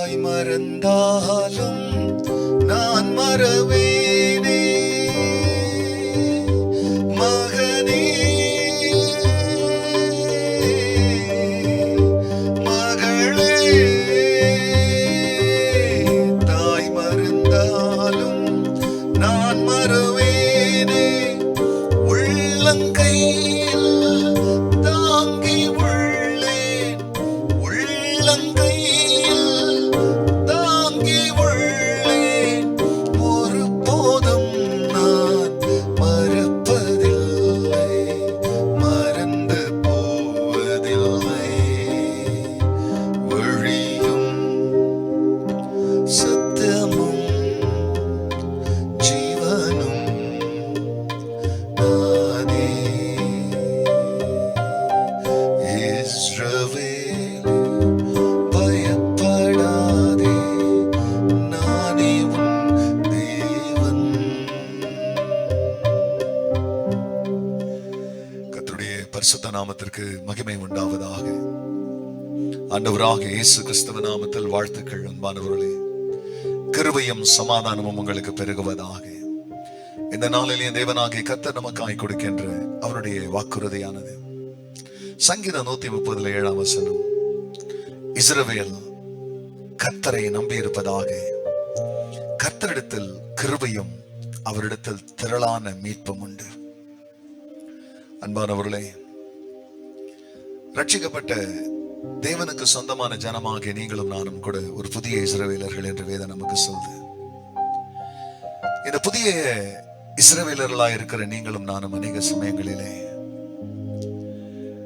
தாய் மறந்தாலும் நான் மறவேனே, மகனே மகளே, தாய் மறந்தாலும் நான் மறவேனே, உள்ளங்கையில் தாங்கி உள்ளேன், உள்ளங்கையில் தாங்கி உள்ளேன், ஒருபோதும் நான் மறப்பதில்லை, மறந்து போவதில்லை. வழியும் சத்தியமும் ஜீவனும் நானே. இஸ்ரவேலே, பயப்படாதே, நானே உன் தேவன். கர்த்தருடைய பரிசுத்த நாமத்திற்கு மகிமை உண்டாவதாக. ஆண்டவராக இயேசு கிறிஸ்துவின் நாமத்தில் வாழ்த்துக்கள். அன்பானவர்களே, கிருபையும் சமாதானமும் உங்களுக்கு பெருகுவதாக. இந்த நாளிலே தேவனாகிய கர்த்தர் நமக்காய் கொடுக்கின்ற அவருடைய வாக்குறுதியானது சங்கீதம் 137 இஸ்ரவேல் கர்த்தரை நம்பி இருப்பதாக, கர்த்தரிடத்தில் கிருபையும் அவரிடத்தில் திரளான மீட்பும் உண்டு. அன்பானவர்களே, ரட்சிக்கப்பட்ட தேவனுக்கு சொந்தமான ஜனமாகிய நீங்களும் நானும் கூட ஒரு புதிய இஸ்ரவேலர்கள் என்று வேதம் நமக்கு சொல்லுது. இந்த புதிய இஸ்ரவேலர்களாய் இருக்கிற நீங்களும் நானும் அநேக சமயங்களிலே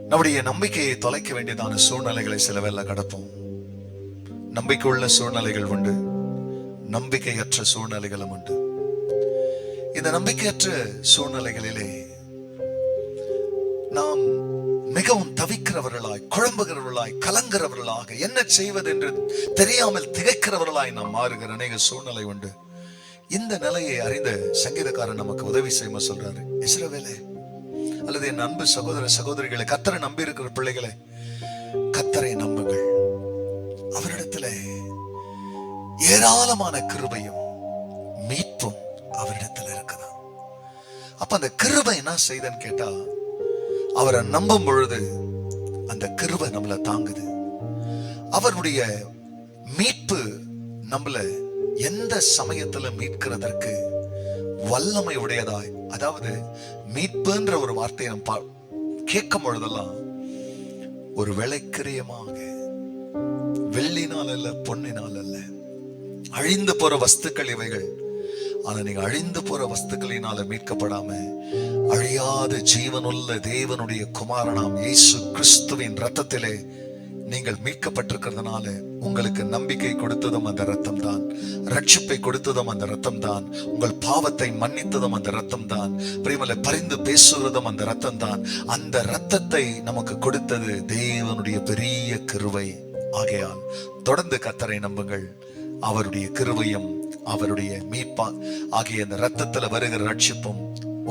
நம்முடைய நம்பிக்கையை தொலைக்க வேண்டியதான சூழ்நிலைகளை சிலவெல்ல கடப்போம். நம்பிக்கையுள்ள சூழ்நிலைகள் உண்டு, நம்பிக்கையற்ற சூழ்நிலைகளும் உண்டு. இந்த நம்பிக்கையற்ற சூழ்நிலைகளிலே நாம் மிகவும் தவிக்கிறவர்களாய், குழம்புகிறவர்களாய், கலங்குறவர்களாக, என்ன செய்வது என்று தெரியாமல் திகைக்கிறவர்களாய் நாம் மாறுகிற அநேக சூழ்நிலை உண்டு. இந்த நிலையை அறிந்த சங்கீதக்காரன் நமக்கு உதவி செய்ய சொல்றாரு. இஸ்ரவேலே, அல்லது என் அன்பு சகோதர சகோதரிகளை, கர்த்தரை நம்பி இருக்கிற பிள்ளைகளை, கர்த்தரை நம்புங்கள். அவரிடத்துல ஏராளமான கிருபையும் மீட்பும் அவரிடத்துல இருக்குதா. அப்ப அந்த கிருபை என்ன செய்தன்னு கேட்டா, அவரை நம்பும் பொழுது அந்த கிருபை நம்மளை தாங்குது. அவருடைய மீட்பு நம்மள எந்த சமயத்துல மீட்கிறதற்கு வல்லமை உடையதாய், அதாவது மீட்புன்ற ஒரு வார்த்தையை நம்ம கேட்கும் பொழுதெல்லாம் ஒரு விலைக்கிரியமாக, வெள்ளினால் அல்ல, பொன்னினால் அல்ல, அழிந்து போற வஸ்துக்கள் இவைகள். ஆனா நீங்க அழிந்து போற வஸ்துக்களினால மீட்கப்படாம அழியாத ஜீவனுள்ள தேவனுடைய குமாரனாம் இயேசு கிறிஸ்துவின் ரத்தத்திலே நீங்கள் மீட்கப்பட்டிருக்கிறதுனால உங்களுக்கு நம்பிக்கை கொடுத்ததும் அந்த ரத்தம் தான், ரட்சிப்பை கொடுத்ததும் அந்த ரத்தம் தான், உங்கள் பாவத்தை மன்னித்ததும் அந்த ரத்தம் தான், பிரியமலை பரிந்து பேசுவதும் அந்த ரத்தம் தான். அந்த ரத்தத்தை நமக்கு கொடுத்தது தேவனுடைய பெரிய கிருபை. ஆகையால் தொடர்ந்து கர்த்தரை நம்புங்கள். அவருடைய கிருபையும் அவருடைய மீட்பா ஆகிய அந்த ரத்தத்துல வருகிற ரட்சிப்பும்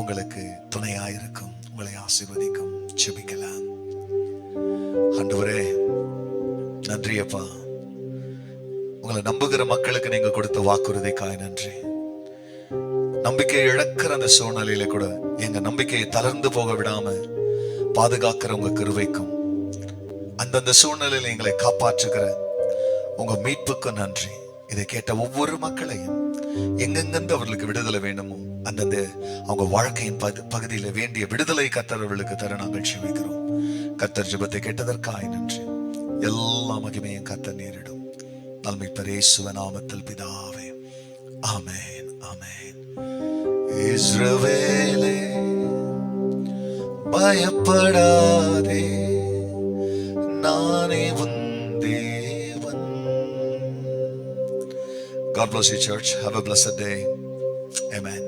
உங்களுக்கு துணையாயிருக்கும், உங்களை ஆசீர்வதிக்கும். ஜெபிக்கலாம். ஆண்டவரே, நன்றி அப்பா, உங்களை நம்புகிற மக்களுக்கு நீங்க கொடுத்த வாக்குறுதிக்காய் நன்றி. நம்பிக்கையை இழக்கிற அந்த சூழ்நிலையில கூட எங்க நம்பிக்கையை தளர்ந்து போக விடாம பாதுகாக்கிற உங்க கிருபைக்கும், அந்தந்த சூழ்நிலையில எங்களை காப்பாற்றுகிற உங்க மீட்புக்கும் நன்றி. இதை கேட்ட ஒவ்வொரு மக்களையும் எங்கெங்கிருந்து அவர்களுக்கு விடுதலை வேண்டுமோ அந்தந்த அவங்க வாழ்க்கையின் பகுதியில வேண்டிய விடுதலை கர்த்தர் அவர்களுக்கு தர நாங்கள் ஜெபிக்கிறோம். கர்த்தர் ஜெபத்தை கேட்டதற்காய் நன்றி. எல்லா மகிமையும் கர்த்தர் நேரிடும். நன்மை பரிசுத்த நாமத்தில் பிதாவே, ஆமென், ஆமென். இஸ்ரவேலே, பயப்படாதே, நானே உன் தேவன். God bless you, church. Have a blessed day. Amen.